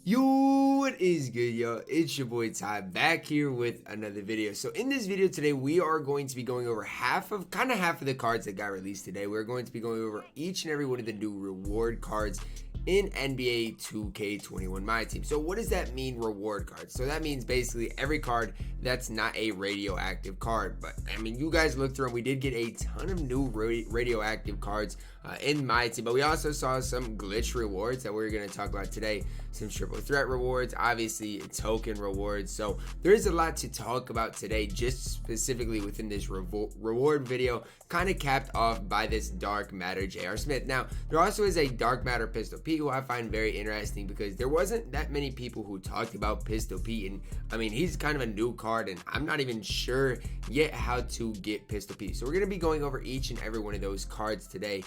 Yo, what is good, yo? It's your boy Ty back here with another video. So in this video today, we are going to be going over half of the cards that got released today. We're going to be going over each and every one of the new reward cards in NBA 2K21 MyTEAM. So what does that mean, reward cards? So that means basically every card that's not a radioactive card. But I mean, you guys looked through and we did get a ton of new radioactive cards in MyTEAM, but we also saw some glitch rewards that we're going to talk about today. Some triple threat rewards, obviously token rewards. So there's a lot to talk about today, just specifically within this reward video, kind of capped off by this Dark Matter J.R. Smith. Now, there also is a Dark Matter Pistol Pete, who I find very interesting because there wasn't that many people who talked about Pistol Pete, and I mean, he's kind of a new card, and I'm not even sure yet how to get Pistol Pete. So we're going to be going over each and every one of those cards today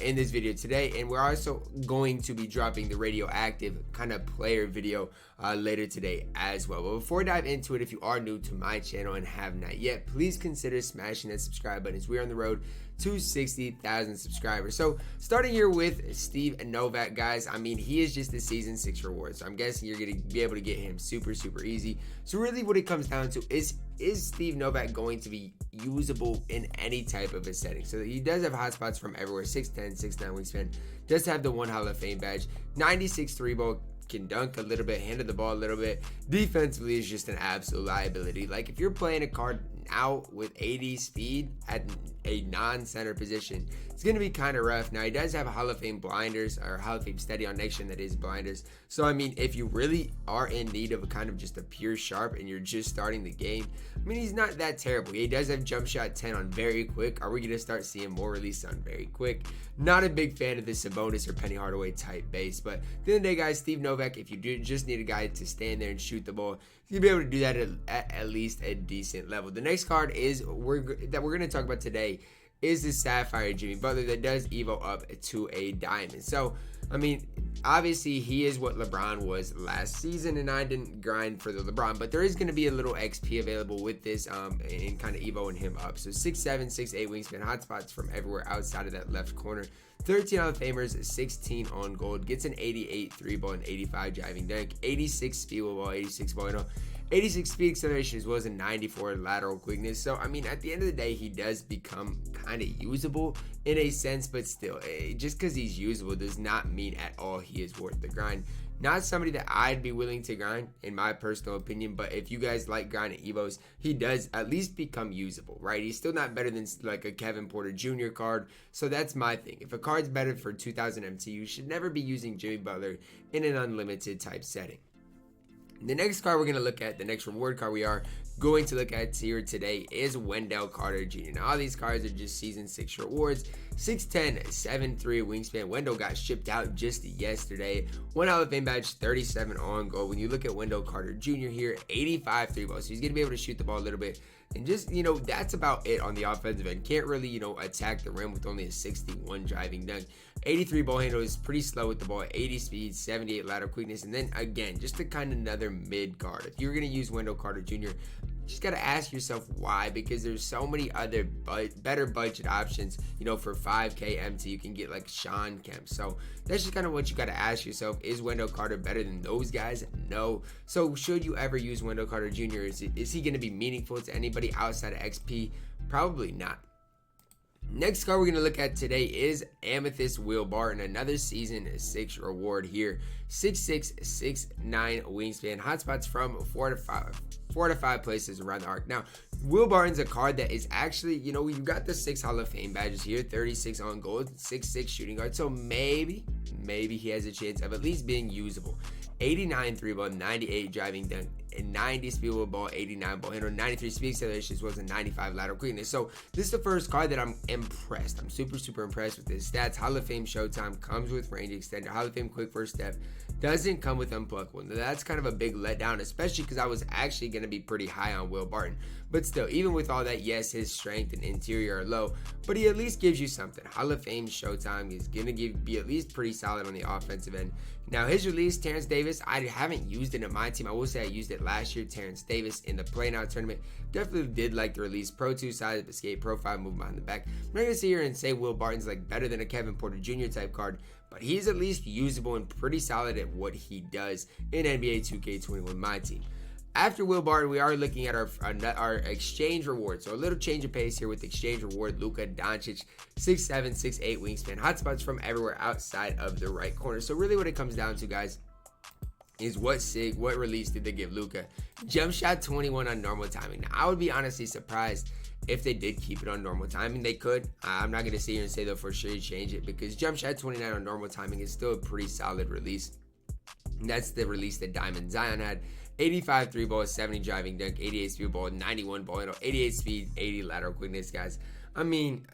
in this video today, and we're also going to be dropping the radioactive kind of player video later today as well. But before I dive into it, if you are new to my channel and have not yet, please consider smashing that subscribe button as we are on the road to 60,000 subscribers. So starting here with Steve Novak, guys, I mean, he is just the season 6 reward, so I'm guessing you're going to be able to get him super easy. So really what it comes down to is Steve Novak going to be usable in any type of a setting? So he does have hotspots from everywhere, 6'10", 6'9" wingspan, does have the 1 Hall of Fame badge, 96 3-ball, can dunk a little bit, handle the ball a little bit. Defensively is just an absolute liability. Like if you're playing a card out with 80 speed at a non-center position, it's going to be kind of rough. Now he does have a Hall of Fame blinders, or Hall of Fame steady on next gen that is blinders. So I mean, if you really are in need of a kind of just a pure sharp and you're just starting the game, I mean, he's not that terrible. He does have jump shot 10 on very quick. Are we going to start seeing more release on very quick? Not a big fan of the Sabonis or Penny Hardaway type base, but at the end of the day, guys, Steve Novak, if you do just need a guy to stand there and shoot the ball, you'll be able to do that at least a decent level. The next card is that we're going to talk about today is the Sapphire Jimmy Butler that does Evo up to a diamond. So, I mean, obviously he is what LeBron was last season, and I didn't grind for the LeBron, but there is going to be a little XP available with this and kind of Evoing him up. So 6'7", 6'8" wingspan, hotspots from everywhere outside of that left corner. 13 Hall of Famers, 16 on gold, gets an 88 3-ball and 85 driving dunk, 86 speed with ball, 86 ball handle, 86 speed acceleration, as well as a 94 lateral quickness. So I mean, at the end of the day, he does become kind of usable in a sense, but still, just because he's usable does not mean at all he is worth the grind. Not somebody that I'd be willing to grind, in my personal opinion, but if you guys like grinding Evos, he does at least become usable, right? He's still not better than like a Kevin Porter Jr. card, so that's my thing. If a card's better for 2000 MT, you should never be using Jimmy Butler in an unlimited type setting. The next card we're going to look at, the next reward card we are going to look at here today, is Wendell Carter Jr. Now, all these cards are just season 6 rewards. 6'10", 7'3" wingspan. Wendell got shipped out just yesterday. 1 Hall of Fame badge, 37 on goal. When you look at Wendell Carter Jr. here, 85 3-ball. So he's going to be able to shoot the ball a little bit. And just, that's about it on the offensive end. Can't really, attack the rim with only a 61 driving dunk. 83 ball handle is pretty slow with the ball. 80 speed, 78 lateral quickness. And then again, just a kind of another mid card. If you're going to use Wendell Carter Jr., just got to ask yourself why, because there's so many other better budget options, for 5K MT. You can get like Sean Kemp. So that's just kind of what you got to ask yourself. Is Wendell Carter better than those guys? No. So should you ever use Wendell Carter Jr.? Is he going to be meaningful to anybody outside of XP? Probably not. Next card we're going to look at today is Amethyst Will Barton, another season 6 reward here. 6'6", 6'9" wingspan, hotspots from 4 to 5 places around the arc. Now, Will Barton's a card that is actually, you've got the 6 Hall of Fame badges here, 36 on gold, 6'6" shooting guard, so maybe he has a chance of at least being usable. 89 3-ball, 98 driving dunk, and 90 speed with ball, 89 ball handle, 93 speed acceleration, as well as a 95 lateral quickness. So this is the first card that I'm impressed. I'm super impressed with his stats. Hall of Fame Showtime, comes with range extender. Hall of Fame quick first step, doesn't come with unpluckable. Now that's kind of a big letdown, especially because I was actually going to be pretty high on Will Barton. But still, even with all that, yes, his strength and interior are low, but he at least gives you something. Hall of Fame Showtime is going to be at least pretty solid on the offensive end. Now, his release, Terrence Davis, I haven't used it in my team. I will say I used it last year, Terrence Davis, in the Play Now tournament. Definitely did like the release. Pro 2 size, escape profile, move behind the back. I'm not going to sit here and say Will Barton's like better than a Kevin Porter Jr. type card, but he's at least usable and pretty solid at what he does in NBA 2K21 MyTEAM. After Will Barton, we are looking at our exchange reward. So a little change of pace here with exchange reward. Luca Doncic, 6'7", 6'8" wingspan. Hotspots from everywhere outside of the right corner. So really what it comes down to, guys, is what release did they give Luka? Jump shot 21 on normal timing. Now, I would be honestly surprised if they did keep it on normal timing. They could. I'm not going to sit here and say they'll for sure change it, because jump shot 29 on normal timing is still a pretty solid release. And that's the release that Diamond Zion had. 85 3 ball, 70 driving dunk, 88 speed ball, 91 ball handle, 88 speed, 80 lateral quickness, guys. I mean,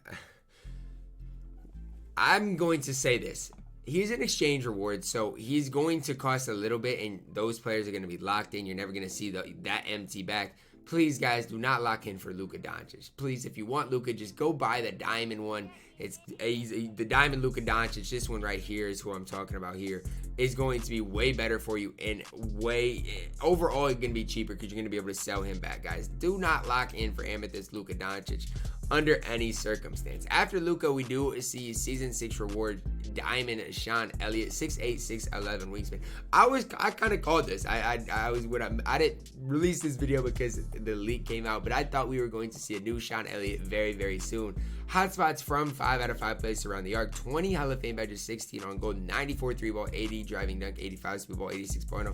I'm going to say this. He's an exchange reward, so he's going to cost a little bit, and those players are going to be locked in. You're never going to see that empty back. Please, guys, do not lock in for Luka Doncic. Please, if you want Luka, just go buy the diamond one. It's the diamond Luka Doncic. This one right here is who I'm talking about here. Is going to be way better for you, and overall it's going to be cheaper because you're going to be able to sell him back, guys. Do not lock in for amethyst Luka Doncic under any circumstance. After Luka, we do see season 6 reward diamond Sean Elliott, 6'8", 6'11" wingspan. I kind of called this. I didn't release this video because the leak came out, but I thought we were going to see a new Sean Elliott very, very soon. Hotspots from 5 out of 5 places around the arc, 20 Hall of Fame badges, 16 on gold, 94 3 ball, 80 driving dunk, 85 speed ball, 86 point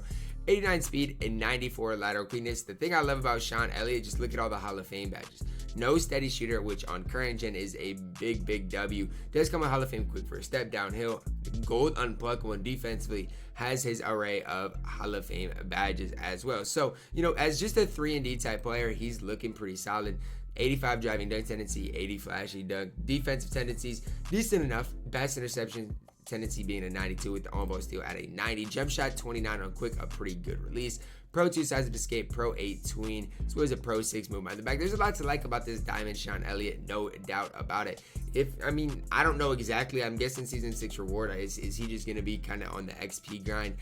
89 speed, and 94 lateral quickness. The thing I love about Sean Elliott, just look at all the Hall of Fame badges. No steady shooter, which on current gen is a big W. Does come with Hall of Fame quick for a step downhill. Gold unpluckable, and defensively has his array of Hall of Fame badges as well. So, as just a 3-and-D type player, he's looking pretty solid. 85 driving dunk tendency, 80 flashy dunk. Defensive tendencies, decent enough. Pass interception tendency being a 92 with the on-ball steal at a 90. Jump shot 29 on quick, a pretty good release. Pro 2 size of escape, Pro 8 tween, as well as a Pro 6 move behind the back. There's a lot to like about this diamond Sean Elliott, no doubt about it. I don't know exactly. I'm guessing season 6 reward, is he just going to be kind of on the XP grind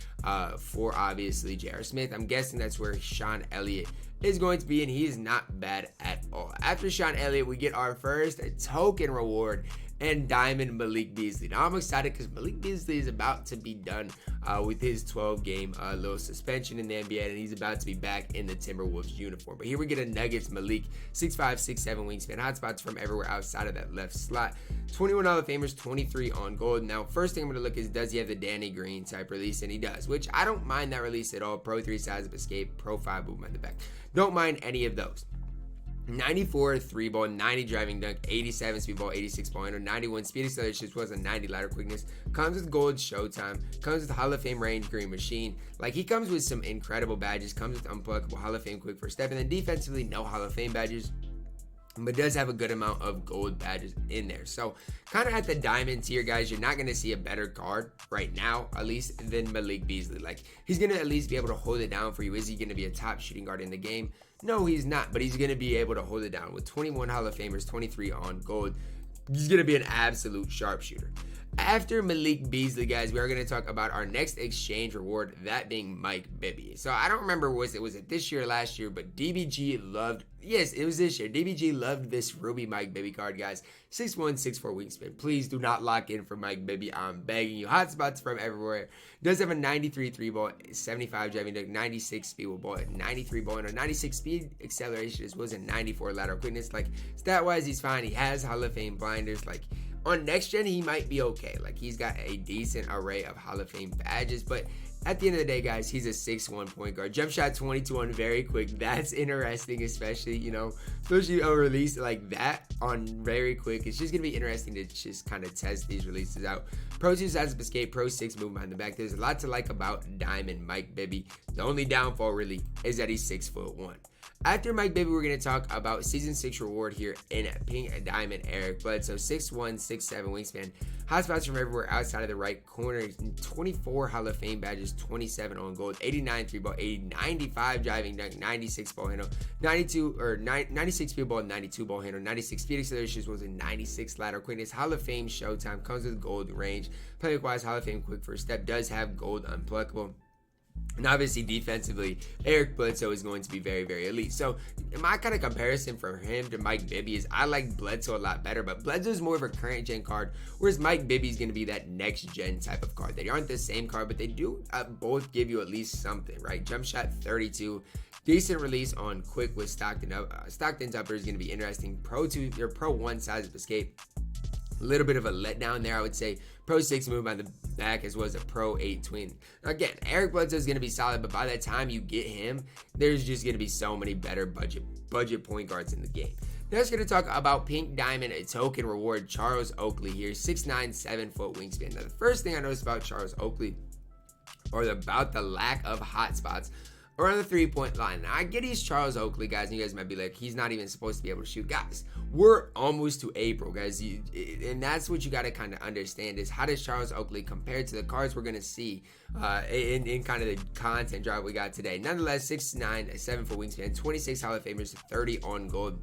for obviously J.R. Smith? I'm guessing that's where Sean Elliott is going to be, and he is not bad at all. After Sean Elliott, we get our first token reward and diamond Malik Beasley. Now I'm excited because Malik Beasley is about to be done with his 12-game little suspension in the NBA, and he's about to be back in the Timberwolves uniform. But here we get a Nuggets Malik, 6'5", 6'7" wingspan, hotspots from everywhere outside of that left slot. 21 Hall of Famers, 23 on gold. Now, first thing I'm going to look is, does he have the Danny Green type release? And he does, which I don't mind that release at all. Pro 3 size of escape, Pro 5 movement in the back. Don't mind any of those. 94 3 ball, 90 driving dunk, 87 speed ball, 86 pointer, 91 speed acceleration, as well as a 90 lateral quickness. Comes with gold showtime, comes with Hall of Fame range green machine. Like, he comes with some incredible badges, comes with unpluckable Hall of Fame quick first step, and then defensively no Hall of Fame badges, but does have a good amount of gold badges in there. So kind of at the diamond tier, guys, you're not going to see a better card right now, at least, than Malik Beasley. Like, he's going to at least be able to hold it down for you. Is he going to be a top shooting guard in the game? No, he's not, but he's going to be able to hold it down with 21 Hall of Famers, 23 on gold. He's going to be an absolute sharpshooter. After Malik Beasley, guys, we are going to talk about our next exchange reward, that being Mike Bibby. So I don't remember, was it this year or last year, but DBG loved, yes, it was this year. DBG loved this Ruby Mike Bibby card, guys. 6'1", 6'4" wingspan. Please do not lock in for Mike Bibby. I'm begging you. Hotspots from everywhere. Does have a 93 3 ball, 75 driving dunk, 96 speed with ball, 93 ball, and a 96 speed acceleration, as well as a 94 lateral quickness. Like, stat-wise, he's fine. He has Hall of Fame blinders. Like, on next gen, he might be okay. Like, he's got a decent array of Hall of Fame badges, but at the end of the day, guys, he's a 6'1" point guard. Jump shot 22 on very quick. That's interesting, especially a release like that on very quick. It's just going to be interesting to just kind of test these releases out. Pro 2 size of escape, Pro 6 move behind the back. There's a lot to like about Diamond Mike Bibby. The only downfall, really, is that he's 6'1". After Mike Bibby, we're going to talk about Season 6 reward here in Pink Diamond Eric Bledsoe. 6'1", 6'7" wingspan. Hotspots from everywhere outside of the right corner. 24 Hall of Fame badges, 27 on gold. 89 3 ball, 80, 95 driving dunk, 96 ball handle, 96 speed ball, 92 ball handle, 96 speed acceleration, was a 96 lateral quickness. Hall of Fame showtime, comes with gold range. Play wise, Hall of Fame quick first step, does have gold unpluckable. And obviously, defensively, Eric Bledsoe is going to be very, very elite. So, my kind of comparison from him to Mike Bibby is I like Bledsoe a lot better, but Bledsoe is more of a current gen card, whereas Mike Bibby is going to be that next gen type of card. They aren't the same card, but they do both give you at least something, right? Jump shot 32. Decent release on quick with Stockton. Stockton's upper is going to be interesting. Pro 2 or Pro 1 size of escape. A little bit of a letdown there, I would say. Pro 6 move on the back as well as a Pro 8 twin. Now again, Eric Bledsoe is going to be solid, but by the time you get him, there's just going to be so many better budget point guards in the game. Next, going to talk about Pink Diamond, a token reward, Charles Oakley here, 6'9", 7-foot wingspan. Now the first thing I noticed about Charles Oakley, or about the lack of hot spots around the three-point line. Now, I get he's Charles Oakley, guys, and you guys might be like, he's not even supposed to be able to shoot. Guys, we're almost to April, guys, and that's what you got to kind of understand is how does Charles Oakley compare to the cards we're going to see in kind of the content drop we got today. Nonetheless, 6'9", 7-foot wingspan, 26 Hall of Famers, 30 on gold.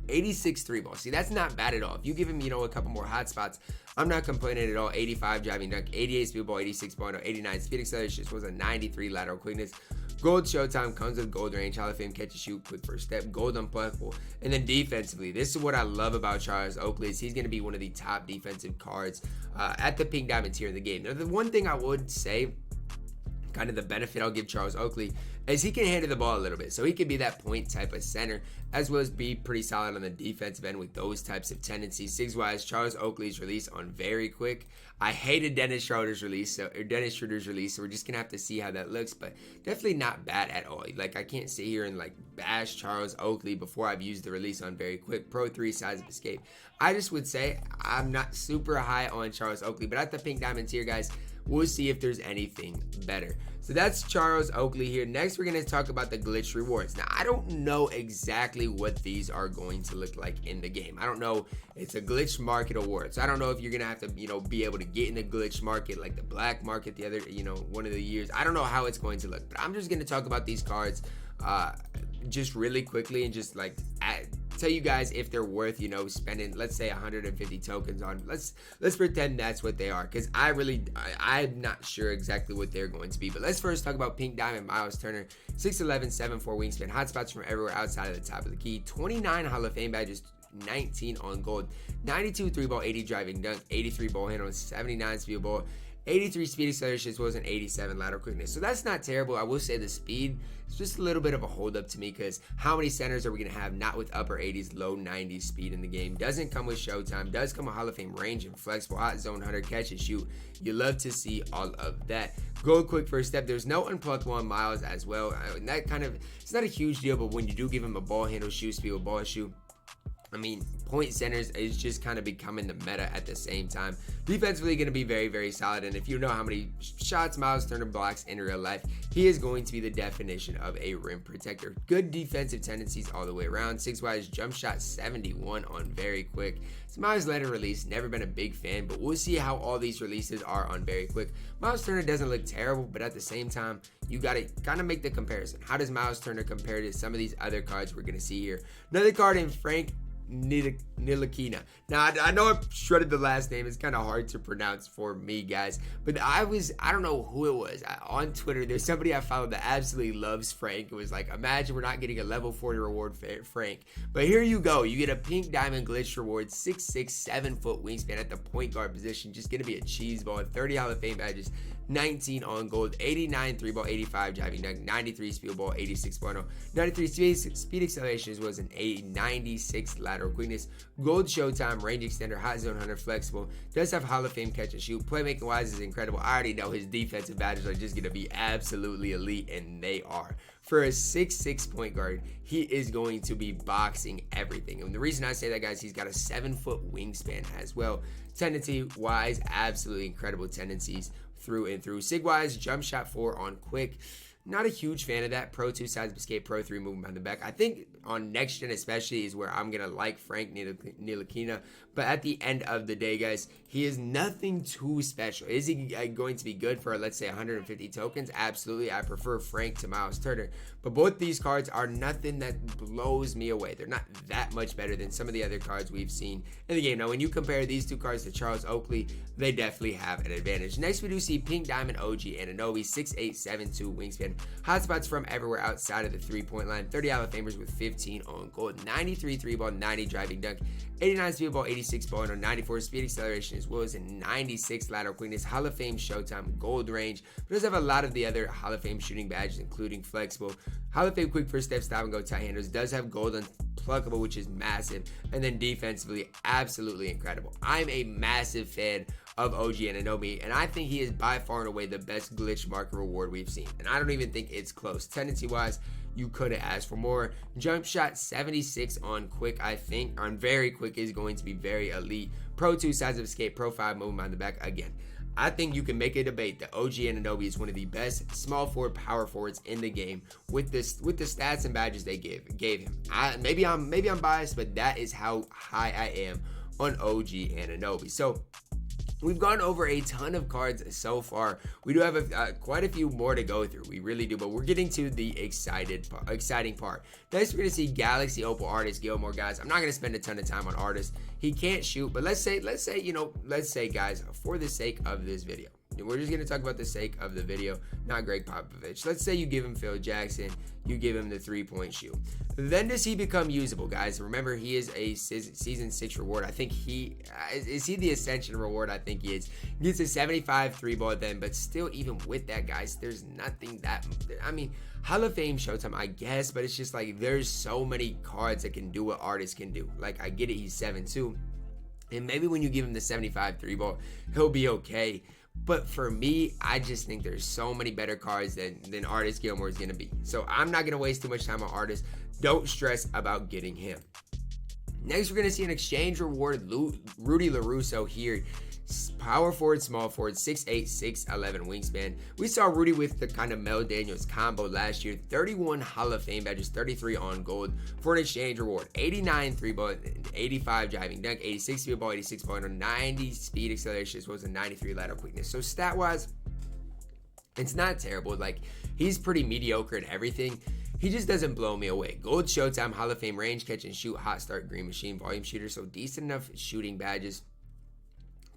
86 3 ball. See, that's not bad at all. If you give him, a couple more hot spots, I'm not complaining at all. 85 driving dunk, 88 speed ball, 86.0, 89 speed acceleration, was a 93 lateral quickness. Gold Showtime comes with gold range, Hall of Fame catch and shoot, quick first step, gold unpluckable. And then defensively, this is what I love about Charles Oakley is he's going to be one of the top defensive cards at the Pink Diamond tier in the game. Now, the one thing I would say, kind of the benefit I'll give Charles Oakley is he can handle the ball a little bit. So he can be that point type of center as well as be pretty solid on the defensive end with those types of tendencies. Sigs-wise, Charles Oakley's release on very quick. I hated Dennis Schroeder's release, so we're just going to have to see how that looks, but definitely not bad at all. Like, I can't sit here and bash Charles Oakley before I've used the release on very quick. Pro 3 size of escape. I just would say I'm not super high on Charles Oakley, but at the Pink Diamond tier, guys, we'll see if there's anything better. So that's Charles Oakley here. Next, we're going to talk about the glitch rewards. Now, I don't know exactly what these are going to look like in the game. I don't know. It's a glitch market award. So I don't know if you're going to have to, be able to get in the glitch market like the black market the other, one of the years. I don't know how it's going to look, but I'm just going to talk about these cards just really quickly and just tell you guys if they're worth spending, let's say 150 tokens on. Let's pretend that's what they are, because I'm not sure exactly what they're going to be. But let's first talk about Pink Diamond Myles Turner, 6'11", 7'4" wingspan, hotspots from everywhere outside of the top of the key, 29 Hall of Fame badges, 19 on gold, 92 3-ball, 80 driving dunk, 83 ball handle, 79 speed ball, 83 speed acceleration as well as an 87 lateral quickness. So that's not terrible. I will say the speed is just a little bit of a hold up to me, because how many centers are we going to have not with upper 80s, low 90s speed in the game? Doesn't come with Showtime. Does come with Hall of Fame range and flexible hot zone hunter catch and shoot. You love to see all of that. Gold quick first step. There's no unplucked one Myles as well. And that it's not a huge deal, but when you do give him a ball handle, shoot speed with ball shoot, point centers is just kind of becoming the meta at the same time. Defensively going to be very, very solid. And if you know how many shots Myles Turner blocks in real life, he is going to be the definition of a rim protector. Good defensive tendencies all the way around. Six-wise, jump shot 71 on very quick. So Myles Leonard release, never been a big fan, but we'll see how all these releases are on very quick. Myles Turner doesn't look terrible, but at the same time, you got to kind of make the comparison. How does Myles Turner compare to some of these other cards we're going to see here? Another card in Frank Ntilikina. Now, I know I shredded the last name. It's kind of hard to pronounce for me, guys. But I don't know who it was. On Twitter, there's somebody I followed that absolutely loves Frank. It was like, imagine we're not getting a level 40 reward for Frank. But here you go. You get a Pink Diamond glitch reward, 6'6", 7-foot wingspan at the point guard position. Just going to be a cheese ball. 30 Hall of Fame badges, 19 on gold, 89 3-ball, 85 driving dunk, 93 speed ball, 86.0, 93 speed acceleration was an 96 lateral quickness, gold Showtime, range extender, hot zone hunter, flexible, does have Hall of Fame catch and shoot, playmaking wise is incredible. I already know his defensive badges are just going to be absolutely elite, and they are. For a 6'6" point guard, he is going to be boxing everything. And the reason I say that, guys, he's got a 7-foot wingspan as well. Tendency wise, absolutely incredible tendencies through and through. Sig wise, jump shot 4 on quick. Not a huge fan of that. Pro 2 size of escape, Pro 3 movement behind the back. I think on next gen especially is where I'm going to like Frank Ntilikina. But at the end of the day, guys, he is nothing too special. Is he going to be good for, let's say, 150 tokens? Absolutely. I prefer Frank to Myles Turner. But both these cards are nothing that blows me away. They're not that much better than some of the other cards we've seen in the game. Now, when you compare these two cards to Charles Oakley, they definitely have an advantage. Next, we do see Pink Diamond OG Anunoby, 6'8", 7'2", wingspan. Hotspots from everywhere outside of the three-point line. 30 Hall of Famers with 15 on gold. 93 3-ball, 90 driving dunk. 89 speed ball, 86 ball, and 94 speed acceleration as well as a 96 lateral quickness. Hall of Fame Showtime gold range. But does have a lot of the other Hall of Fame shooting badges, including flexible. Hall of Fame quick first step, stop and go tight handles. Does have gold unpluckable, which is massive. And then defensively, absolutely incredible. I'm a massive fan of OG Anunoby, and I think he is by far and away the best glitch marker reward we've seen. And I don't even think it's close. Tendency-wise, you could have asked for more. Jump shot 76 on quick, I think. On very quick is going to be very elite. Pro 2 size of escape, Pro 5 movement on the back. Again, I think you can make a debate that OG Anunoby is one of the best small forward, power forwards in the game with the stats and badges they gave him. Maybe I'm biased, but that is how high I am on OG Anunoby. So we've gone over a ton of cards so far. We do have quite a few more to go through. We really do, but we're getting to the exciting part. Next, we're going to see Galaxy Opal Artis Gilmore, guys. I'm not going to spend a ton of time on Artis. He can't shoot, but let's say, guys, for the sake of this video, we're just going to talk about the sake of the video, not Greg Popovich. Let's say you give him Phil Jackson, you give him the three-point shoot. Then does he become usable, guys? Remember, he is a Season 6 reward. I think is he the Ascension reward? I think he is. He gets a 75 3-ball then, but still, even with that, guys, there's nothing that, I mean, Hall of Fame Showtime, I guess, but it's just like there's so many cards that can do what Artis can do. Like, I get it, he's 7'2", and maybe when you give him the 75 3-ball, he'll be okay. But for me, I just think there's so many better cards than Artis Gilmore is going to be. So I'm not going to waste too much time on Artis. Don't stress about getting him. Next, we're going to see an exchange reward, Rudy Larusso here. Power forward, small forward, 6'8", 6'11" wingspan. We saw Rudy with the kind of Mel Daniels combo last year. 31 Hall of Fame badges, 33 on gold for an exchange reward. 89 3-ball, 85 driving dunk, 86 speed ball, 86 pointer, 90 speed acceleration, as well as a 93 lateral quickness. So stat-wise, it's not terrible. Like, he's pretty mediocre at everything. He just doesn't blow me away. Gold Showtime, Hall of Fame range, catch and shoot, hot start, green machine, volume shooter. So decent enough shooting badges.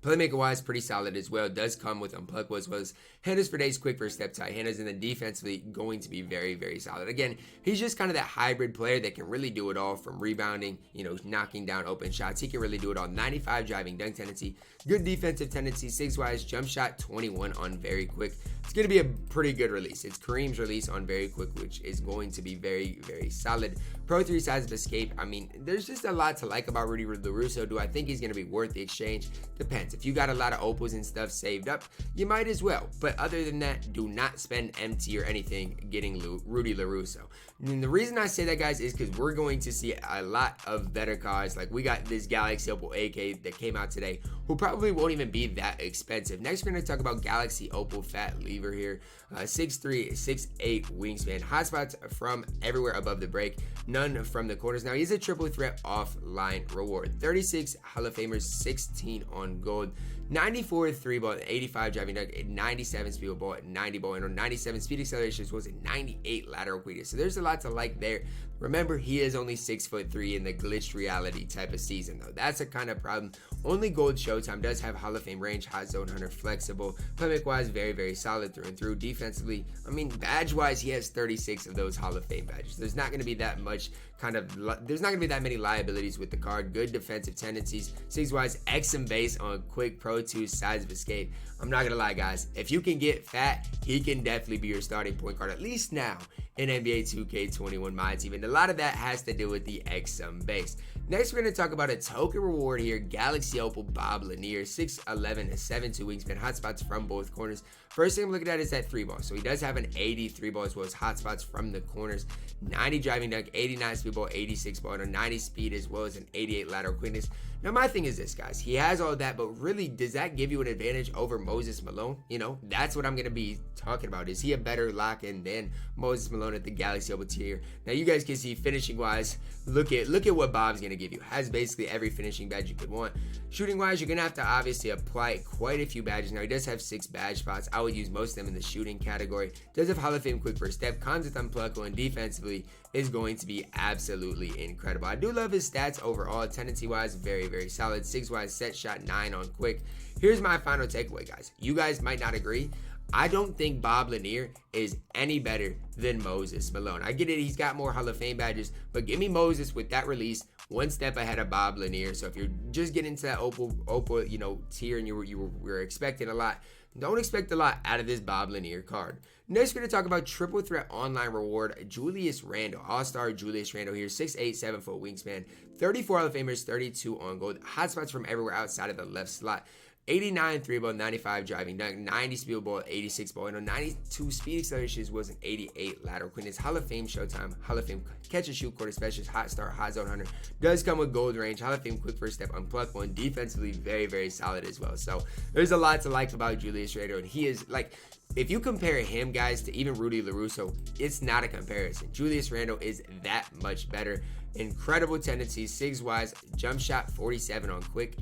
Playmaker-wise, pretty solid as well. Does come with unpluckable as well as handles for days, quick first step, tight handles, and then defensively going to be very, very solid. Again, he's just kind of that hybrid player that can really do it all from rebounding, knocking down open shots. He can really do it all. 95 driving dunk tendency, good defensive tendency, 6-wise, jump shot 21 on very quick. It's going to be a pretty good release. It's Kareem's release on very quick, which is going to be very, very solid. Pro 3 size of escape. I mean, there's just a lot to like about Rudy Larusso. Do I think he's going to be worth the exchange? Depends. If you got a lot of opals and stuff saved up, you might as well. But other than that, do not spend empty or anything getting Rudy Larusso. And the reason I say that, guys, is because we're going to see a lot of better cards. Like, we got this Galaxy Opal AK that came out today, who probably won't even be that expensive. Next, we're going to talk about Galaxy Opal Fat Lever here. 6'3", 6'8" wingspan. Hotspots from everywhere above the break. None from the corners. Now, he's a triple threat offline reward. 36 Hall of Famers, 16 on gold. 94 3-ball, 85 driving dunk, 97 speed ball, 90 ball, and 97 speed acceleration, as well as a 98 lateral quickness. So there's a lot to like there. Remember, he is only 6'3" in the glitched reality type of season, though. That's a kind of problem. Only Gold Showtime does have Hall of Fame range, hot zone hunter, flexible. Playmaker-wise, very, very solid through and through. Defensively, I mean, badge-wise, he has 36 of those Hall of Fame badges. There's not going to be that much there's not going to be that many liabilities with the card. Good defensive tendencies. 6-wise, X and base on quick Pro 2 size of escape. I'm not going to lie, guys. If you can get fat, he can definitely be your starting point guard, at least now in NBA 2K21 MyTEAM. And a lot of that has to do with the X base. Next, we're going to talk about a token reward here, Galaxy Galaxy Opal Bob Lanier, 6'11", a 7'2" wingspan, hot spots from both corners. First thing I'm looking at is that 3-ball. So he does have an 83 ball as well as hot spots from the corners. 90 driving dunk, 89 speed ball, 86 ball, and a 90 speed as well as an 88 lateral quickness. Now my thing is this, guys. He has all that, but really, does that give you an advantage over Moses Malone? You know, that's what I'm going to be talking about. Is he a better lock-in than Moses Malone at the Galaxy Opal tier? Now you guys can see finishing-wise, look at what Bob's going to give you. Has basically every finishing badge you could want. Shooting-wise, you're going to have to obviously apply quite a few badges. Now he does have 6 badge spots. I would use most of them in the shooting category. Does have Hall of Fame quick first step, cons with unpluckable, and defensively is going to be absolutely incredible. I do love his stats overall. Tendency-wise, very, very solid. 6-wise set shot, 9 on quick. Here's my final takeaway, guys. You guys might not agree. I don't think Bob Lanier is any better than Moses Malone. I get it, he's got more Hall of Fame badges, but give me Moses with that release one step ahead of Bob Lanier. So if you're just getting into that Opal, you know, tier and you were expecting a lot, don't expect a lot out of this Bob Lanier card. Next, we're going to talk about triple threat online reward, Julius Randle. All-star Julius Randle here, 6'8", 7-foot wingspan, 34 Hall of Famers, 32 on gold. Hotspots from everywhere outside of the left slot. 89 3-ball, 95 driving dunk, 90 speed ball, 86 ball, and 92 speed acceleration was an 88 lateral quickness. Hall of Fame Showtime, Hall of Fame catch and shoot quarter specialist, hot start, hot zone hunter. Does come with gold range, Hall of Fame quick first step, unpluckable, and defensively very, very solid as well. So there's a lot to like about Julius Randle, and he is like, if you compare him, guys, to even Rudy Larusso, it's not a comparison. Julius Randle is that much better. Incredible tendencies, 6-wise, jump shot 47 on quick.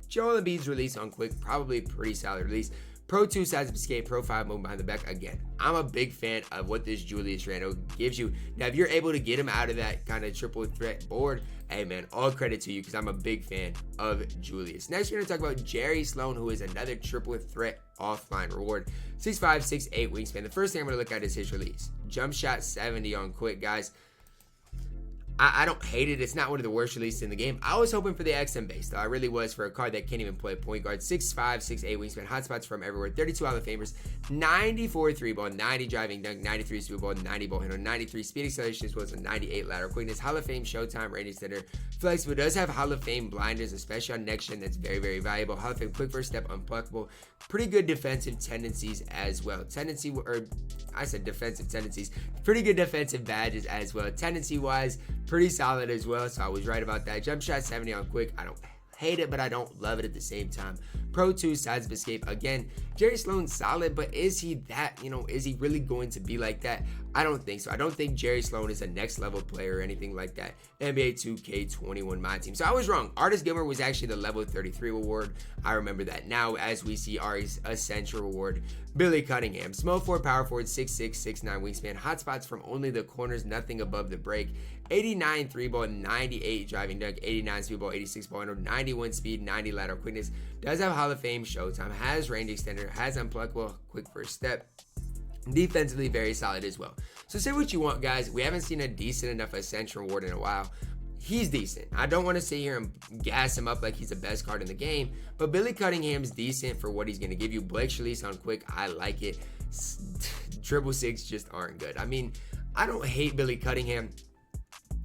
Joel Embiid's release on quick, probably a pretty solid release. Pro 2 sides of escape, Pro 5 move behind the back. Again, I'm a big fan of what this Julius Randle gives you. Now, if you're able to get him out of that kind of triple threat board, hey man, all credit to you because I'm a big fan of Julius. Next, we're going to talk about Jerry Sloan, who is another triple threat offline reward. 6'5", 6'8" wingspan. The first thing I'm going to look at is his release. Jump shot 70 on quick, guys. I don't hate it. It's not one of the worst releases in the game. I was hoping for the XM base, though. I really was for a card that can't even play point guard. 6'5", 6'8" wingspan, hotspots from everywhere. 32 Hall of Famers, 94 3-ball, 90 driving dunk, 93 speed ball, 90 ball handle, 93 speed acceleration as well as a 98 lateral quickness. Hall of Fame Showtime rating center. Flexible, does have Hall of Fame blinders, especially on next gen. That's very, very valuable. Hall of Fame quick first step, unpluckable. Pretty good defensive tendencies as well. Defensive tendencies. Pretty good defensive badges as well. Tendency wise, pretty solid as well, so I was right about that. Jump shot 70 on quick. I don't hate it, but I don't love it at the same time. Pro 2 sides of escape. Again, Jerry Sloan's solid, but is he that, is he really going to be like that? I don't think so. I don't think Jerry Sloan is a next level player or anything like that. NBA 2K21 MyTEAM. So I was wrong. Artis Gilmore was actually the level 33 reward. I remember that now as we see Artis Ascension reward. Billy Cunningham, small forward, power forward, 6'6", 6'9" wingspan. Hotspots from only the corners, nothing above the break. 89 3-ball, 98 driving dunk, 89 speed ball, 86 ball handle, 91 speed, 90 lateral quickness. Does have Hall of Fame Showtime, has range extender, has unpluckable, quick first step. Defensively very solid as well. So say what you want, guys. We haven't seen a decent enough Ascension reward in a while. He's decent. I don't want to sit here and gas him up like he's the best card in the game, but Billy Cunningham's decent for what he's going to give you. Blake's release on quick, I like it. Triple six just aren't good. I mean, I don't hate Billy Cunningham,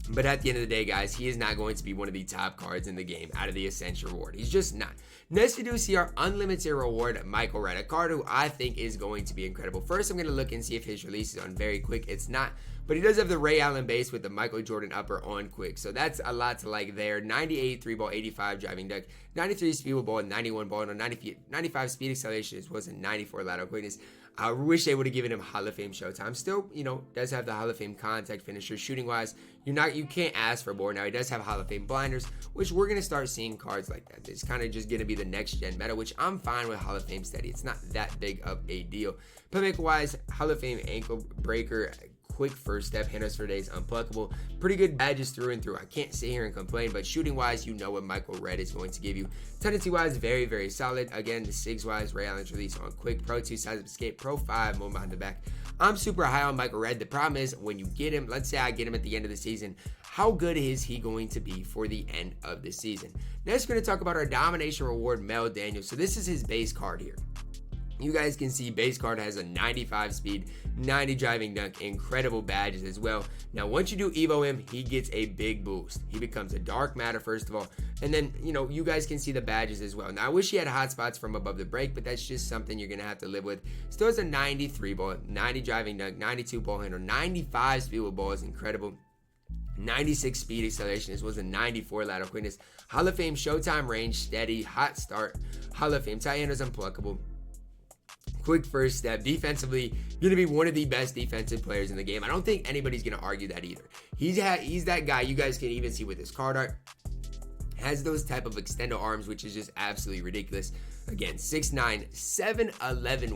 but at the end of the day, guys, he is not going to be one of the top cards in the game out of the Ascension reward. He's just not. Next, we do see our unlimited reward, Michael Redd, a card who I think is going to be incredible. First, I'm going to look and see if his release is on very quick. It's not, but he does have the Ray Allen base with the Michael Jordan upper on quick. So that's a lot to like there. 98 3-ball, 85 driving dunk, 93 speed ball, 91 ball, and 95 speed acceleration as well as a 94 lateral quickness. I wish they would have given him Hall of Fame Showtime. Still, does have the Hall of Fame contact finisher. Shooting wise, you can't ask for more. Now he does have Hall of Fame blinders, which we're gonna start seeing cards like that. It's kind of just gonna be the next gen meta, which I'm fine with Hall of Fame steady. It's not that big of a deal. Playmaker wise, Hall of Fame ankle breaker, quick first step, handles for days, unpluckable. Pretty good badges through and through. I can't sit here and complain, but shooting wise, you know what Michael Redd is going to give you. Tendency wise, very, very solid. Again, the SIGs wise, Ray Allen's release on quick, Pro 2 size of escape, Pro 5, move behind the back. I'm super high on Michael Redd. The problem is when you get him, let's say I get him at the end of the season, how good is he going to be for the end of the season? Next, we're going to talk about our domination reward, Mel Daniels. So this is his base card here. You guys can see base card has a 95 speed, 90 driving dunk, incredible badges as well. Now, once you do Evo him, he gets a big boost. He becomes a dark matter, first of all. And then, you guys can see the badges as well. Now, I wish he had hot spots from above the break, but that's just something you're going to have to live with. Still has a 93 ball, 90 driving dunk, 92 ball handle, 95 speed with ball is incredible. 96 speed acceleration. This was a 94 lateral quickness. Hall of Fame showtime range, steady, hot start. Hall of Fame tight end is unpluckable. Quick first step. Defensively, going to be one of the best defensive players in the game. I don't think anybody's going to argue that either. He's that guy. You guys can even see with his card art. Has those type of extendo arms, which is just absolutely ridiculous. Again, 6'9", 7'11"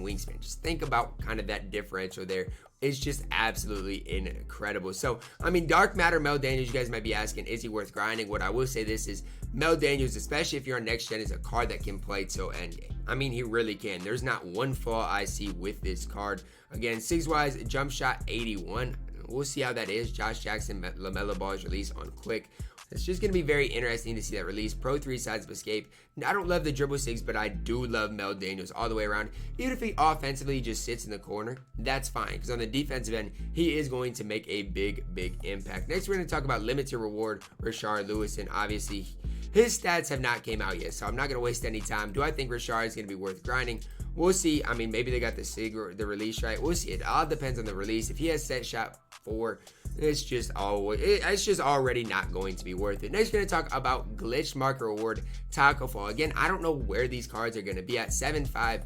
wingspan. Just think about kind of that differential there. It's just absolutely incredible. So, Dark Matter Mel Daniels, you guys might be asking, is he worth grinding? What I will say this is, Mel Daniels, especially if you're on next gen, is a card that can play till endgame. He really can. There's not one flaw I see with this card. Again, 6-wise, jump shot 81. We'll see how that is. Josh Jackson, LaMelo Ball is released on quick. It's just going to be very interesting to see that release. Pro 3 sides of escape. I don't love the dribble 6, but I do love Mel Daniels all the way around. Even if he offensively just sits in the corner, that's fine. Because on the defensive end, he is going to make a big impact. Next, we're going to talk about limited reward, Rashard Lewis. And obviously, his stats have not came out yet. So I'm not going to waste any time. Do I think Rashard is going to be worth grinding? We'll see. Maybe they got the SIG or the release right. We'll see. It all depends on the release. If he has set shot 4, it's just already not going to be worth it. Next, we're going to talk about glitch marker reward Tacko Fall. Again, I don't know where these cards are going to be at. 7'5",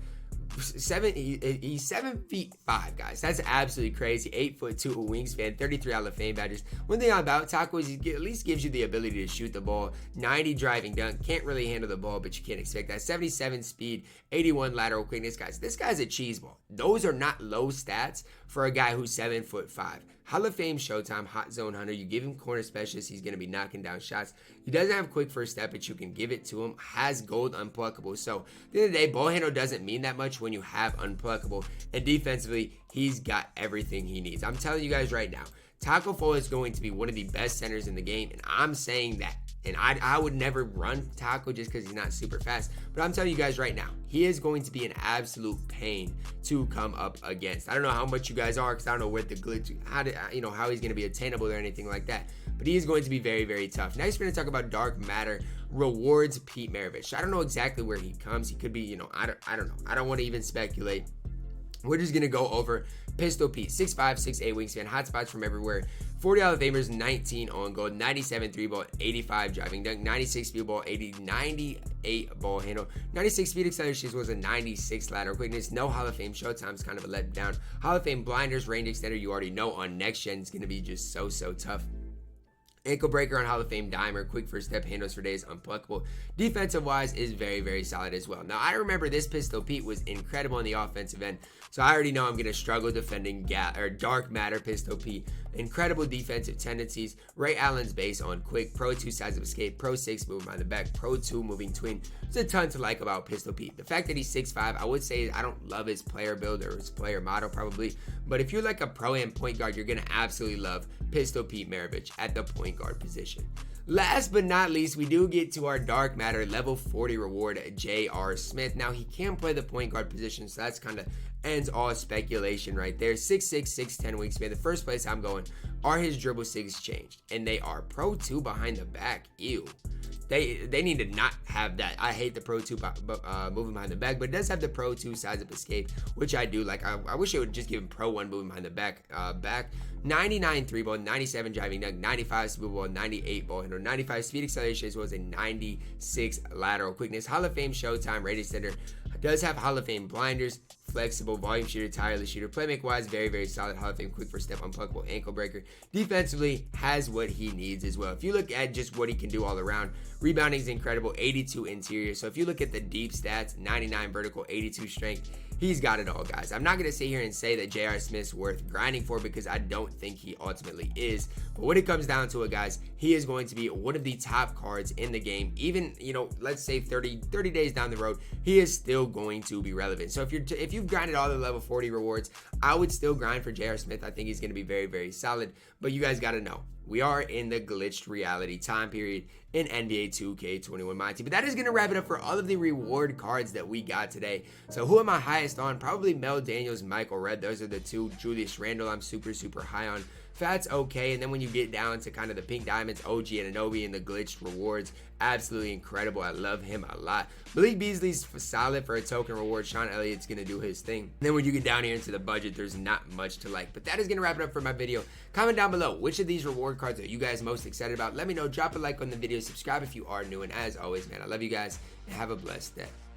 he's 7 feet 5, guys. That's absolutely crazy. 8'2" wingspan, 33 Hall of Fame badges. One thing about Tacko is he at least gives you the ability to shoot the ball. 90 driving dunk, can't really handle the ball, but you can't expect that. 77 speed, 81 lateral quickness, guys. This guy's a cheese ball. Those are not low stats for a guy who's 7'5". Hall of Fame showtime, hot zone hunter. You give him corner specialist, he's going to be knocking down shots. He doesn't have quick first step, but you can give it to him. Has gold unpluckable. So at the end of the day, ball handle doesn't mean that much when you have unpluckable. And defensively, he's got everything he needs. I'm telling you guys right now, Tacko Fall is going to be one of the best centers in the game, and I'm saying that. And I would never run Tacko just because he's not super fast. But I'm telling you guys right now, he is going to be an absolute pain to come up against. I don't know how much you guys are because I don't know where the glitch, how he's going to be attainable or anything like that. But he is going to be very tough. Next, we're going to talk about Dark Matter rewards Pete Maravich. I don't know exactly where he comes. He could be, I don't know. I don't want to even speculate. We're just going to go over Pistol Pete, 6'5", 6'8" wingspan, hot spots from everywhere. 40 Hall of Famers, 19 on gold, 97 3 ball, 85 driving dunk, 96 speed ball, 98 ball handle, 96 speed acceleration was a 96 lateral quickness. No Hall of Fame showtime's kind of a letdown. Hall of Fame blinders, range extender, you already know on next gen is going to be just so tough. Ankle breaker on Hall of Fame dimer, quick first step, handles for days, unpluckable. Defensive wise is very solid as well. Now I remember this Pistol Pete was incredible on the offensive end, so I already know I'm gonna struggle defending Dark Matter Pistol Pete. Incredible defensive tendencies. Ray Allen's base on quick, Pro 2 sides of escape, Pro 6 moving behind the back, Pro 2 moving tween. There's a ton to like about Pistol Pete. The fact that he's 6'5", I would say I don't love his player build or his player model probably, but if you're like a pro and point guard, you're gonna absolutely love Pistol Pete Maravich at the point guard position. Last but not least, we do get to our Dark Matter level 40 reward, J.R. Smith. Now, he can play the point guard position, so that's kind of ends all speculation right there. 6'6", 6'10" wingspan. The first place I'm going, are his dribble 6 changed? And they are Pro 2 behind the back. Ew. They need to not have that. I hate the Pro 2 moving behind the back, but it does have the Pro 2 sides of escape, which I do like. I wish it would just give him Pro 1 moving behind the back. 99 3 ball, 97 driving dunk, 95 speed ball, 98 ball handle, 95 speed acceleration as well as a 96 lateral quickness. Hall of Fame showtime, rated center. Does have Hall of Fame blinders, flexible volume shooter, tireless shooter. Playmaker wise, very solid. Hall of Fame quick first step, unpluckable, ankle breaker. Defensively, has what he needs as well. If you look at just what he can do all around, rebounding is incredible, 82 interior. So if you look at the deep stats, 99 vertical, 82 strength, he's got it all, guys. I'm not going to sit here and say that J.R. Smith's worth grinding for because I don't think he ultimately is. But when it comes down to it, guys, he is going to be one of the top cards in the game. Even, let's say 30 days down the road, he is still going to be relevant. So if you've grinded all the level 40 rewards, I would still grind for J.R. Smith. I think he's going to be very solid. But you guys got to know, we are in the glitched reality time period, in NBA 2K21 MyTEAM. But that is going to wrap it up for all of the reward cards that we got today. So who am I highest on? Probably Mel Daniels, Michael Redd. Those are the two. Julius Randle, I'm super high on. Fat's okay, and then when you get down to kind of the pink diamonds, OG Anunoby and the glitched rewards, absolutely incredible. I love him a lot. Malik Beasley's solid for a token reward. Sean Elliott's gonna do his thing. And then when you get down here into the budget, there's not much to like. But that is gonna wrap it up for my video. Comment down below which of these reward cards are you guys most excited about. Let me know. Drop a like on the video. Subscribe if you are new. And as always, man, I love you guys and have a blessed day.